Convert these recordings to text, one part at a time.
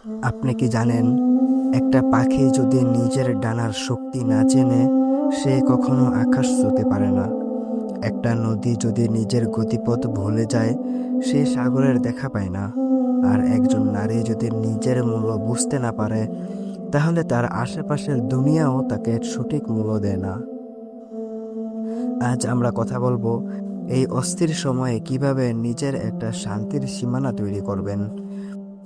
আপনি কি জানেন, একটা পাখি যদি নিজের ডানার শক্তি না চেনে সে কখনো আকাশ ছুঁতে পারে না। একটা নদী যদি নিজের গতিপথ ভুলে যায় সে সাগরের দেখা পায় না। আর একজন নারী যদি নিজের মূল্য বুঝতে না পারে তাহলে তার আশেপাশের দুনিয়াও তাকে সঠিক মূল্য দেয় না। আজ আমরা কথা বলবো এই অস্থির সময়ে কিভাবে নিজের একটা শান্তির সীমানা তৈরি করবেন,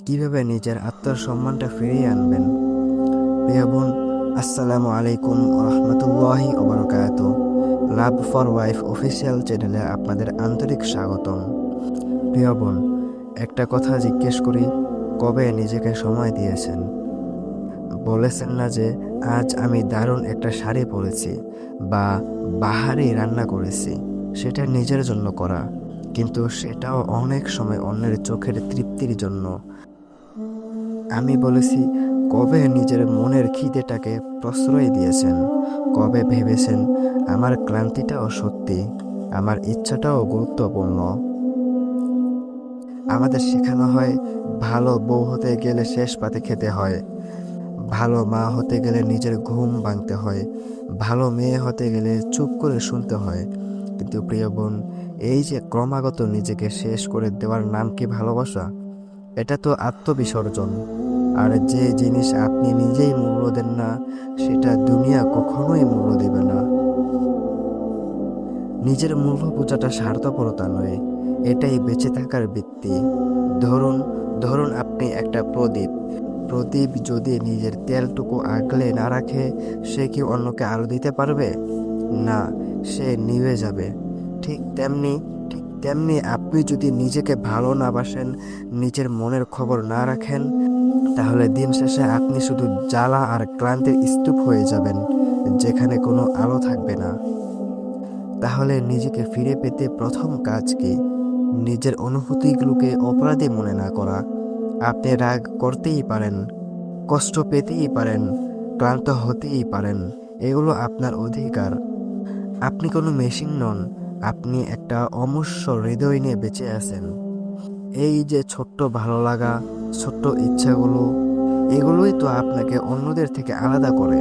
কিভাবে নিজের আত্মসম্মানটা ফিরিয়ে আনবেন। প্রিয় বোন, আসসালামু আলাইকুম রহমতুল্লাহি ওবরাকাত। লাভ ফর ওয়াইফ অফিসিয়াল চ্যানেলে আপনাদের আন্তরিক স্বাগতম। প্রিয় বোন, একটা কথা জিজ্ঞেস করি, কবে নিজেকে সময় দিয়েছেন? বলেছেন না যে আজ আমি দারুণ একটা শাড়ি পরেছি বা বাহারি রান্না করেছি, সেটা নিজের জন্য করা, কিন্তু সেটাও অনেক সময় অন্যের চোখের তৃপ্তির জন্য। আমি বলেছি, কবে নিজের মনের খিদেটাকে প্রশ্রয় দিয়েছেন? কবে ভেবেছেন আমার ক্লান্তিটাও সত্যি, আমার ইচ্ছাটাও গুরুত্বপূর্ণ? আমাদের শেখানো হয় ভালো বউ হতে গেলে শেষ পাতে খেতে হয়, ভালো মা হতে গেলে নিজের ঘুম ভাঙতে হয়, ভালো মেয়ে হতে গেলে চুপ করে শুনতে হয়। কিন্তু প্রিয় বোন, এই যে ক্রমাগত নিজেকে শেষ করে দেওয়ার নাম কি ভালোবাসা? এটা তো আত্মবিসর্জন। আর যে জিনিস আপনি নিজেই মূল্য দেন না সেটা দুনিয়া কখনোই মূল্য দেবে না। নিজের মূল্য বোঝাটা স্বার্থপরতা নয়, এটাই বেঁচে থাকার ভিত্তি। ধরুন ধরুন আপনি একটা প্রদীপ। প্রদীপ যদি নিজের তেলটুকু আগলে না রাখে সে কি অন্যকে আলো দিতে পারবে? না, সে নিভে যাবে। ঠিক তেমনি আপনি যদি নিজেকে ভালো না বাসেন, নিজের মনের খবর না রাখেন, তাহলে দিন শেষে আপনি শুধু জ্বালা আর ক্লান্তির স্তূপ হয়ে যাবেন, যেখানে কোনো আলো থাকবে না। তাহলে নিজেকে ফিরে পেতে প্রথম কাজ কি? নিজের অনুভূতিগুলোকে অপরাধী মনে না করা। আপনি রাগ করতেই পারেন, কষ্ট পেতেই পারেন, ক্লান্ত হতেই পারেন, এগুলো আপনার অধিকার। আপনি কোনো মেশিন নন, আপনি একটা অমূল্য হৃদয় নিয়ে বেঁচে আছেন। এই যে ছোট্ট ভালো লাগা, ছোট্ট ইচ্ছাগুলো, এগুলোই তো আপনাকে অন্যদের থেকে আলাদা করে।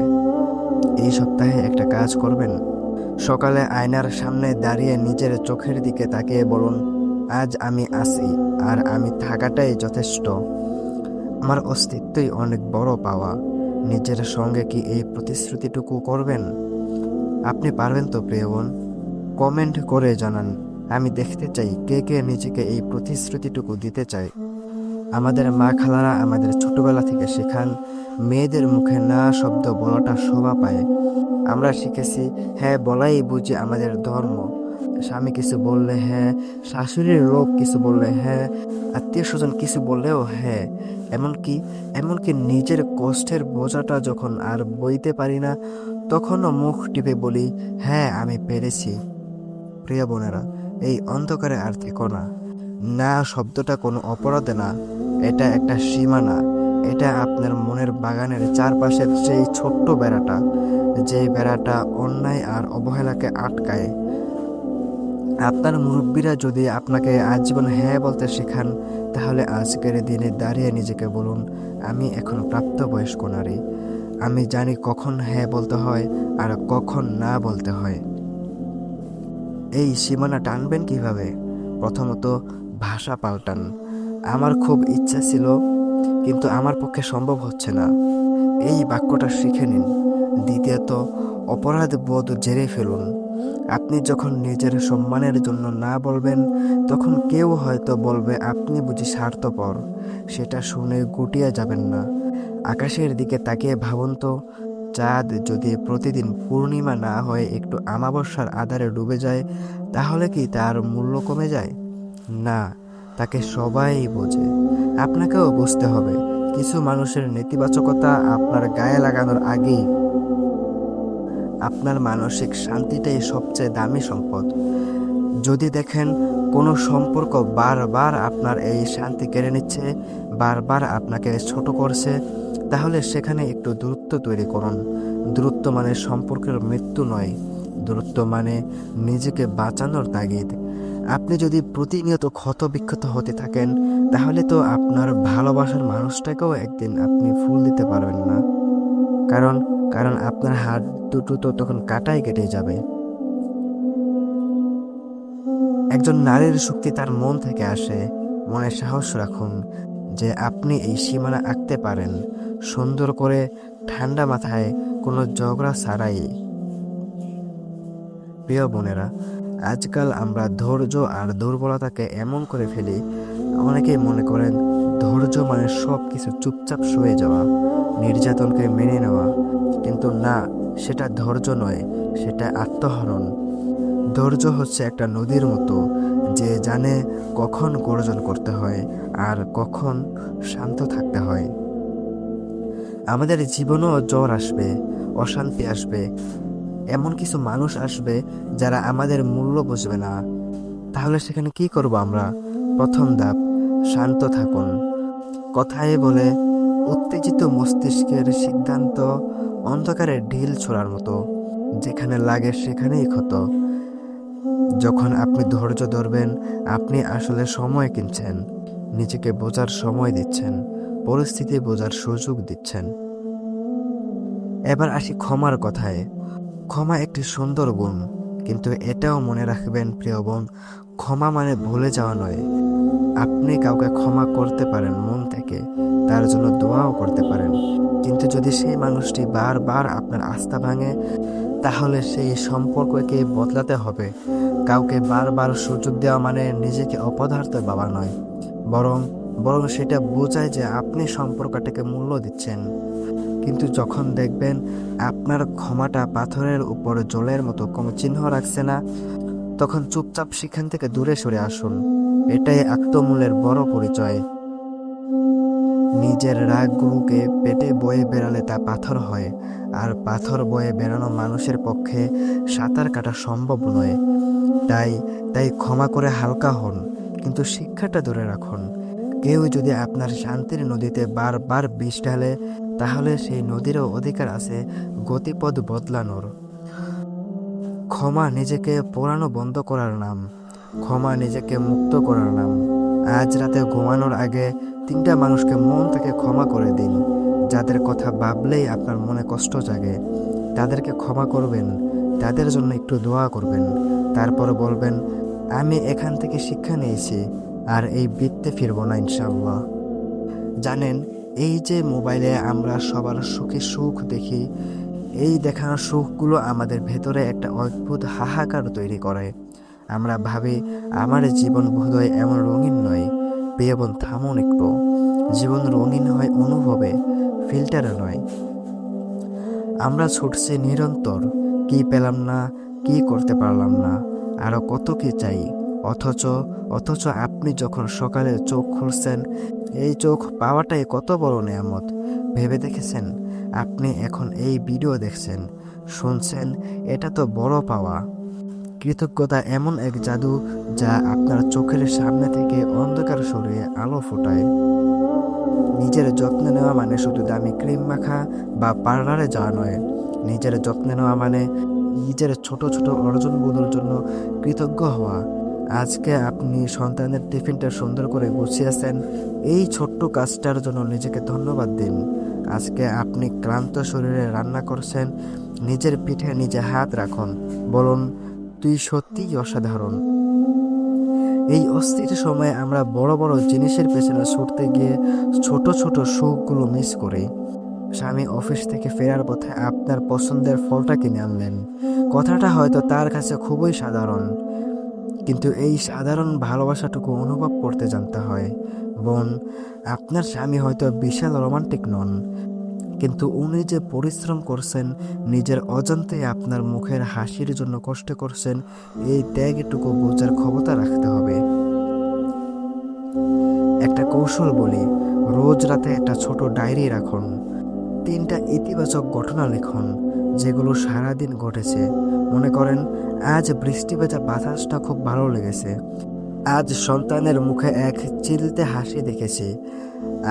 এই সপ্তাহে একটা কাজ করবেন। সকালে আয়নার সামনে দাঁড়িয়ে নিজের চোখের দিকে তাকিয়ে বলুন, আজ আমি আছি আর আমি থাকাটাই যথেষ্ট। আমার অস্তিত্বই অনেক বড় পাওয়া। নিজের সঙ্গে কি এই প্রতিশ্রুতিটুকু করবেন? আপনি পারবেন তো প্রিয় বোন? কমেন্ট করে জানান। আমি দেখতে চাই কে কে নিজেকে এই প্রতিশ্রুতিটুকু দিতে চায়। আমাদের মা খালারা আমাদের ছোটবেলা থেকে শেখান মেয়েদের মুখে না শব্দ বলাটা শোভা পায়। আমরা শিখেছি হ্যাঁ বলাই বুঝি আমাদের ধর্ম। স্বামী কিছু বললে হ্যাঁ, শাশুড়ির লোক কিছু বললে হ্যাঁ, আত্মীয় স্বজন কিছু বললেও হ্যাঁ। এমনকি এমনকি নিজের কষ্টের বোঝাটা যখন আর বইতে পারি না তখনও মুখ টিপে বলি, হ্যাঁ আমি পেরেছি। প্রিয় বোনেরা, এই অন্ধকারে আর থেকো না। না শব্দটা কোনো অপরাধ না, এটা একটা সীমানা। এটা আপনার মনের বাগানের চারপাশের সেই ছোট্ট বেড়াটা, যে বেড়াটা অন্যায় আর অবহেলাকে আটকায়। আপনার মুরব্বীরা যদি আপনাকে আজীবন হ্যাঁ বলতে শেখান, তাহলে আজকের দিনে দাঁড়িয়ে নিজেকে বলুন, আমি এখন প্রাপ্তবয়স্ক নারী। আমি জানি কখন হ্যাঁ বলতে হয় আর কখন না বলতে হয়। এই সীমানা টানবেন কিভাবে? প্রথমত, ভাষা পাল্টান। আমার খুব ইচ্ছা ছিল কিন্তু আমার পক্ষে সম্ভব হচ্ছে না, এই বাক্যটা শিখে নিন। দ্বিতীয়ত, অপরাধ বোধ ঝেড়ে ফেলুন। আপনি যখন নিজের সম্মানের জন্য না বলবেন তখন কেউ হয়তো বলবে আপনি বুঝি স্বার্থপর। সেটা শুনে গুটিয়ে যাবেন না। আকাশের দিকে তাকিয়ে ভাবুন তো, চাঁদ যদি প্রতিদিন পূর্ণিমা না হয়ে একটু আমাবস্যার আধারে ডুবে যায় তাহলে কি তার মূল্য কমে যায়? না, তাকে সবাই বোঝে। আপনাকেও বুঝতে হবে। কিছু মানুষের নেতিবাচকতা আপনার গায়ে লাগানোর আগেই আপনার মানসিক শান্তিটাই সবচেয়ে দামি সম্পদ। যদি দেখেন কোনো সম্পর্ক বারবার আপনার এই শান্তি কেড়ে নিচ্ছে, বারবার আপনাকে ছোট করছে, তাহলে সেখানে একটু দূরত্ব তৈরি করুন। দূরত্ব মানে সম্পর্কের মৃত্যু নয়, দূরত্ব মানে নিজেকে বাঁচানোর তাগিদ। আপনি যদি প্রতিনিয়ত ক্ষতবিক্ষত হতে থাকেন, তাহলে তো আপনার ভালোবাসার মানুষটাকেও একদিন আপনি ফুল দিতে পারবেন না। কারণ কারণ আপনার হাত দুটো তো তখন কাটাই কেটে যাবে। একজন নারীর শক্তি তার মন থেকে আসে। মনে সাহস রাখুন যে আপনি এই সীমানা আঁকতে পারেন, সুন্দর করে, ঠান্ডা মাথায়, কোনো ঝগড়া ছাড়াই। প্রিয় বোনেরা, আজকাল আমরা ধৈর্য আর দুর্বলতাকে এমন করে ফেলি, অনেকেই মনে করেন ধৈর্য মানে সব কিছু চুপচাপ সয়ে যাওয়া, নির্যাতনকে মেনে নেওয়া। কিন্তু না, সেটা ধৈর্য নয়, সেটা আত্মহরণ। ধৈর্য হচ্ছে একটা নদীর মতো, যে জানে কখন গর্জন করতে হয় আর কখন শান্ত থাকতে হয়। আমাদের জীবনেও জ্বর আসবে, অশান্তি আসবে, এমন কিছু মানুষ আসবে যারা আমাদের মূল্য বুঝবে না। তাহলে সেখানে কি করব আমরা? প্রথম ধাপ, শান্ত থাকুন। কথায় বলে, উত্তেজিত মস্তিষ্কের সিদ্ধান্ত অন্ধকারে ঢিল ছোড়ার মতো, যেখানে লাগে সেখানেই ক্ষত। যখন আপনি ধৈর্য ধরবেন, আপনি আসলে সময় কিনছেন, নিজেকে বোঝার সময় দিচ্ছেন, পরিস্থিতি বোঝার সুযোগ দিচ্ছেন। এবার আসি ক্ষমার কথায়। ক্ষমা একটি সুন্দর গুণ, কিন্তু এটাও মনে রাখবেন প্রিয় বোন, ক্ষমা মানে ভুলে যাওয়া নয়। আপনি কাউকে ক্ষমা করতে পারেন মন থেকে, তার জন্য দোয়াও করতে পারেন, কিন্তু যদি সেই মানুষটি বারবার আপনার আস্থা ভাঙে, তাহলে সেই সম্পর্ককে বদলাতে হবে। কাউকে বারবার সুযোগ দেওয়া মানে নিজেকে অপদার্থ ভাবা নয়, বরং বরং সেটা বোঝায় যে আপনি সম্পর্কটাকে মূল্য দিচ্ছেন। কিন্তু যখন দেখবেন আপনার ক্ষমাটা পাথরের উপর জলের মতো কোনো চিহ্ন রাখছে না, তখন চুপচাপ সেখান থেকে দূরে সরে আসুন। এটাই আত্মমূল্যের বড় পরিচয়। নিজের রাগগুলোকে পেটে বয়ে বেড়ালে তা পাথর হয়, আর পাথর বয়ে বেড়ানো মানুষের পক্ষে সাঁতার কাটা সম্ভব নয়। তাই তাই ক্ষমা করে হালকা হন, কিন্তু শিক্ষাটা ধরে রাখুন। কেউ যদি আপনার শান্তির নদীতে বারবার বিষ ঢালে, তাহলে সেই নদীরও অধিকার আছে গতিপথ বদলানোর। ক্ষমা নিজেকে পোড়ানো বন্ধ করার নাম, ক্ষমা নিজেকে মুক্ত করার নাম। আজ রাতে ঘুমানোর আগে 3টা মানুষকে মন থেকে ক্ষমা করে দিন, যাদের কথা ভাবলেই আপনার মনে কষ্ট জাগে। তাদেরকে ক্ষমা করবেন, তাদের জন্য একটু দোয়া করবেন, তারপর বলবেন, আমি এখান থেকে শিক্ষা নিয়েছি, আর এই বৃত্তে ফিরবো না ইনশাআল্লাহ। জানেন, এই যে মোবাইলে আমরা সবার সুখে সুখ দেখি, এই দেখানোর সুখগুলো আমাদের ভেতরে একটা অদ্ভুত হাহাকার তৈরি করে। আমরা ভাবি আমার জীবন বোধহয় এমন রঙিন নয়। প্রিয় বোন, থামুন একটু। জীবন রঙিন হয় অনুভবে, ফিল্টারে নয়। আমরা ছুটছি নিরন্তর, কি পেলাম না, কি করতে পারলাম না, আরো কত কি চাই। অথচ অথচ আপনি যখন সকালে চোখ খুলছেন, এই চোখ পাওয়াটাই কত বড় নেয়ামত। ভেবে দেখেছেন? আপনি এখন এই ভিডিও দেখছেন, শুনছেন, এটা তো বড় পাওয়া। কৃতজ্ঞতা এমন এক জাদু, যা আপনার চোখের সামনে থেকে অন্ধকার সরিয়ে আলো ফোটায়। নিজের যত্ন নেওয়া মানে শুধু দামি ক্রিম মাখা বা পার্লারে যাওয়া নয়। নিজের যত্ন নেওয়া মানে নিজের ছোট ছোট অর্জনগুলোর জন্য কৃতজ্ঞ হওয়া। আজকে আপনি সন্তানের টিফিনটা সুন্দর করে গুছিয়েছেন, এই ছোট্ট কাজটার জন্য নিজেকে ধন্যবাদ দিন। আজকে আপনি ক্লান্ত শরীরে রান্না করছেন, নিজের পিঠে নিজে হাত রাখুন, বলুন, তুই সত্যিই অসাধারণ। এই অস্থির সময়ে আমরা বড় বড় জিনিসের পেছনে ছুটতে গিয়ে ছোট ছোট সুখগুলো মিস করি। স্বামী অফিস থেকে ফেরার পথে আপনার পছন্দের ফলটা কিনে আনলেন। কথাটা হয়তো তার কাছে খুবই সাধারণ, কিন্তু এই সাধারণ ভালোবাসাটুকু অনুভব করতে জানতে হয়। বোন, আপনার স্বামী হয়তো বিশাল রোমান্টিক নন, কিন্তু উনি যে পরিশ্রম করছেন, নিজের অজান্তে আপনার মুখের হাসির জন্য কষ্ট করছেন, এই ত্যাগটুকু বোঝার ক্ষমতা রাখতে হবে। একটা কৌশল বলি, রোজ রাতে একটা ছোট ডায়েরি রাখুন। 3টা ইতিবাচক ঘটনা লিখুন, যেগুলো সারাদিন ঘটেছে। মনে করেন, আজ বৃষ্টি ভেজা বাতাসটা খুব ভালো লেগেছে, আজ সন্তানের মুখে এক চিলতে হাসি দেখেছি,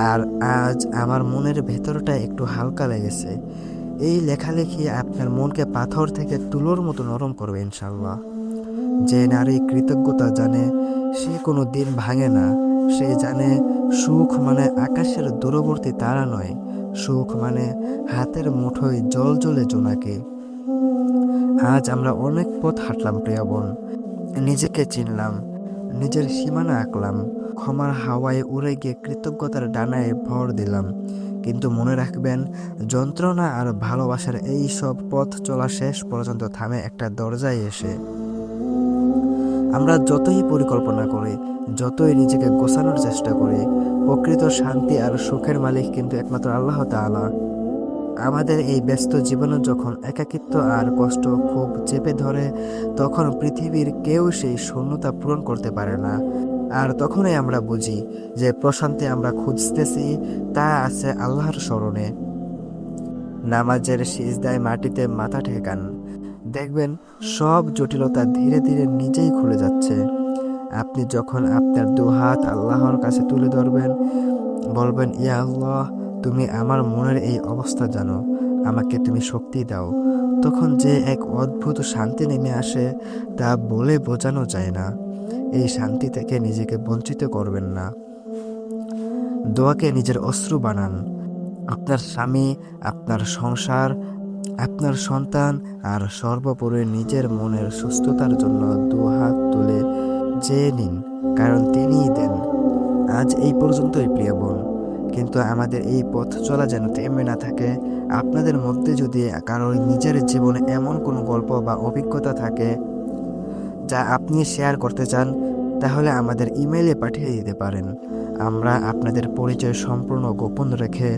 আর আজ আমার মনের ভেতরটা একটু হালকা লেগেছে। এই লেখালেখি আপনার মনকে পাথর থেকে তুলোর মতো নরম করবে ইনশাল্লাহ। যে নারী কৃতজ্ঞতা জানে, সে কোনো দিন ভাঙে না, সে জানে সুখ মানে আকাশের দূরবর্তী তারা নয়, সুখ মানে হাতের মুঠোয় জল জ্বলে জোনাকি। আজ আমরা অনেক পথ হাঁটলাম প্রিয় বোন, নিজেকে চিনলাম, নিজের সীমানা আঁকলাম, ক্ষমার হাওয়ায় উড়ে গিয়ে কৃতজ্ঞতার ডানায় ভর দিলাম। কিন্তু মনে রাখবেন, যন্ত্রণা আর ভালোবাসার এই সব পথ চলা শেষ পর্যন্ত থামে একটা দরজায় এসে। আমরা যতই পরিকল্পনা করি, যতই নিজেকে গোছানোর চেষ্টা করি, প্রকৃত শান্তি আর সুখের মালিক কিন্তু একমাত্র আল্লাহ তাআলা। আমাদের এই ব্যস্ত জীবনে যখন একাকিত্ব আর কষ্ট খুব চেপে ধরে, তখন পৃথিবীর কেউ সেই শূন্যতা পূরণ করতে পারে না। আর তখনই আমরা বুঝি যে প্রশান্তি আমরা খুঁজতেছি তা আছে আল্লাহর স্মরণে। নামাজের সিজদায় মাটিতে মাথা ঠেকান, দেখবেন সব জটিলতা ধীরে ধীরে নিজেই খুলে যাচ্ছে। আপনি যখন আপনার দুহাত আল্লাহর কাছে তুলে ধরবেন, বলবেন, ইয়া আল্লাহ, তুমি আমার মনের এই অবস্থা জানো, আমাকে তুমি শক্তি দাও, তখন যে এক অদ্ভুত শান্তি নেমে আসে তা বলে বোঝানো যায় না। এই শান্তি থেকে নিজেকে বঞ্চিত করবেন না। দোয়াকে নিজের অস্ত্র বানান। আপনার স্বামী, আপনার সংসার, আপনার সন্তান আর সর্বোপরি নিজের মনের সুস্থতার জন্য দুহাত তুলে চেয়ে নিন, কারণ তিনিই দেন। আজ এই পর্যন্তই প্রিয় বোন, কিন্তু আমাদের এই পথ চলা যেন থেমে না থাকে। আপনাদের মধ্যে যদি কারোর নিজের জীবনে এমন কোনো গল্প বা অভিজ্ঞতা থাকে যা আপনি শেয়ার করতে চান, তাহলে আমাদের ইমেইলে পাঠিয়ে দিতে পারেন। আমরা আপনাদের পরিচয় সম্পূর্ণ গোপন রেখে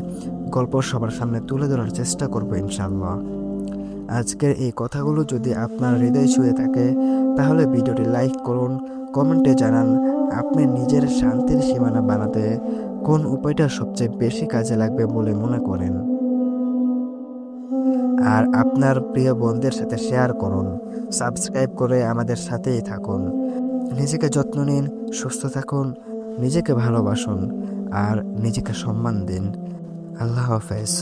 গল্প সবার সামনে তুলে ধরার চেষ্টা করব ইনশাআল্লাহ। আজকের এই কথাগুলো যদি আপনার হৃদয় ছুঁয়ে থাকে, তাহলে ভিডিওটি লাইক করুন, কমেন্টে জানান আপনি নিজের শান্তির সীমানা বানাতে কোন উপায়টা সবচেয়ে বেশি কাজে লাগবে বলে মনে করেন। আর আপনার প্রিয় বন্ধুদের সাথে শেয়ার করুন, সাবস্ক্রাইব করে আমাদের সাথেই থাকুন। নিজেকে যত্ন নিন, সুস্থ থাকুন, নিজেকে ভালোবাসুন আর নিজেকে সম্মান দিন। আল্লাহ হাফেজ।